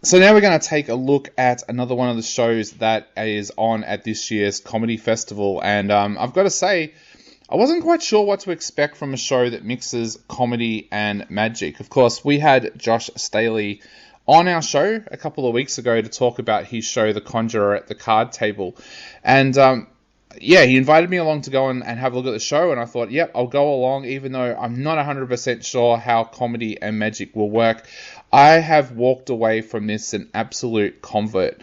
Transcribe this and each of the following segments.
So now we're going to take a look at another one of the shows that is on at this year's comedy festival. And I've got to say, I wasn't quite sure what to expect from a show that mixes comedy and magic. Of course, we had Josh Staley on our show a couple of weeks ago to talk about his show, The Conjurer at the Card Table. And yeah, he invited me along to go and have a look at the show, and I thought, yep, I'll go along, even though I'm not 100% sure how comedy and magic will work. I have walked away from this an absolute convert.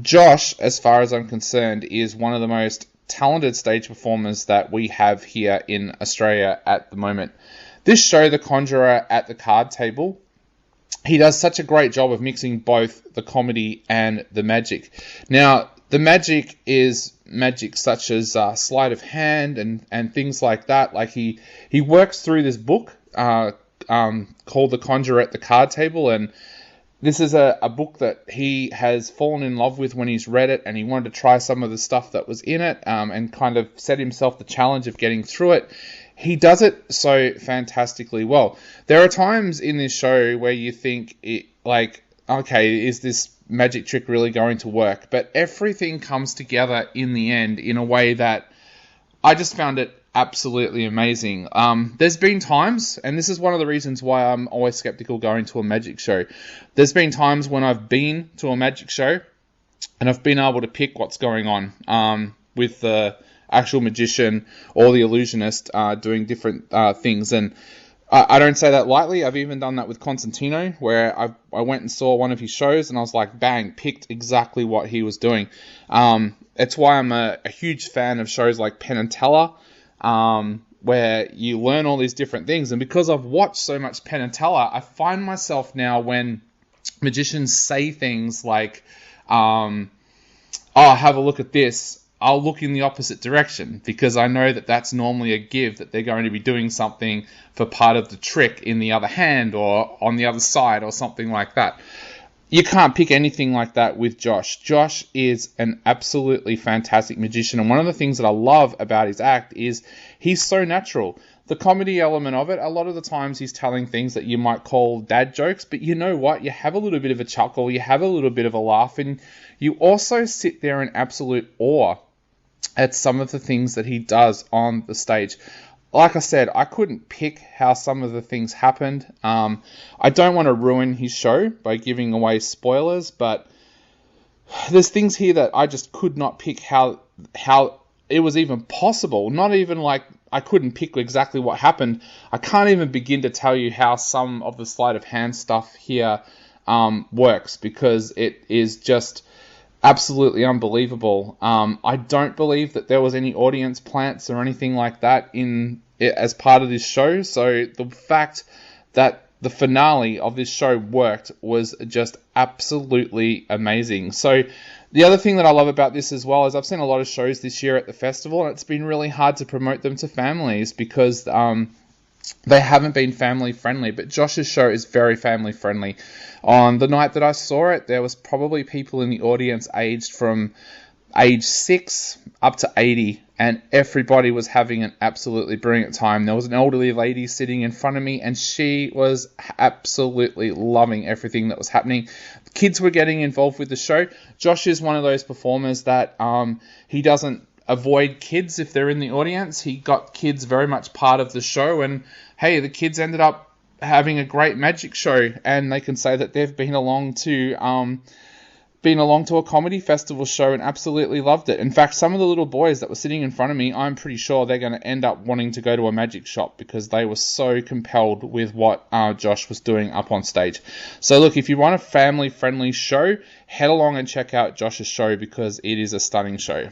Josh, as far as I'm concerned, is one of the most talented stage performers that we have here in Australia at the moment. This show, The Conjurer at the Card Table, he does such a great job of mixing both the comedy and the magic. Now, the magic is magic such as sleight of hand and things like that. Like he works through this book called The Conjurer at the Card Table, and this is a book that he has fallen in love with when he's read it, and he wanted to try some of the stuff that was in it and kind of set himself the challenge of getting through it. He does it so fantastically well. There are times in this show where you think, okay, is this magic trick really going to work? But everything comes together in the end in a way that I just found it absolutely amazing. There's been times, and this is one of the reasons why I'm always skeptical going to a magic show. There's been times when I've been to a magic show and I've been able to pick what's going on with the actual magician or the illusionist doing different things. And I don't say that lightly. I've even done that with Constantino, where I went and saw one of his shows and I was like, bang, picked exactly what he was doing. It's why I'm a huge fan of shows like Penn and Teller, where you learn all these different things. And because I've watched so much Penn and Teller, I find myself now when magicians say things like, oh, have a look at this, I'll look in the opposite direction, because I know that that's normally a give that they're going to be doing something for part of the trick in the other hand or on the other side or something like that. You can't pick anything like that with Josh. Josh is an absolutely fantastic magician, and one of the things that I love about his act is he's so natural. The comedy element of it, a lot of the times he's telling things that you might call dad jokes, but you know what? You have a little bit of a chuckle, you have a little bit of a laugh, and you also sit there in absolute awe at some of the things that he does on the stage. Like I said, I couldn't pick how some of the things happened. I don't want to ruin his show by giving away spoilers, but there's things here that I just could not pick how it was even possible. Not even like I couldn't pick exactly what happened. I can't even begin to tell you how some of the sleight of hand stuff here works, because it is just absolutely unbelievable. I don't believe that there was any audience plants or anything like that in it as part of this show. So the fact that the finale of this show worked was just absolutely amazing. So the other thing that I love about this as well is I've seen a lot of shows this year at the festival, and it's been really hard to promote them to families because they haven't been family friendly, but Josh's show is very family friendly. On the night that I saw it, there was probably people in the audience aged from age 6 up to 80, and everybody was having an absolutely brilliant time. There was an elderly lady sitting in front of me, and she was absolutely loving everything that was happening. Kids were getting involved with the show. Josh is one of those performers that he doesn't avoid kids if they're in the audience. He got kids very much part of the show, and hey, the kids ended up having a great magic show, and they can say that they've been along to a comedy festival show and absolutely loved it. In fact, some of the little boys that were sitting in front of me, I'm pretty sure they're going to end up wanting to go to a magic shop because they were so compelled with what Josh was doing up on stage. So look, if you want a family friendly show, head along and check out Josh's show because it is a stunning show.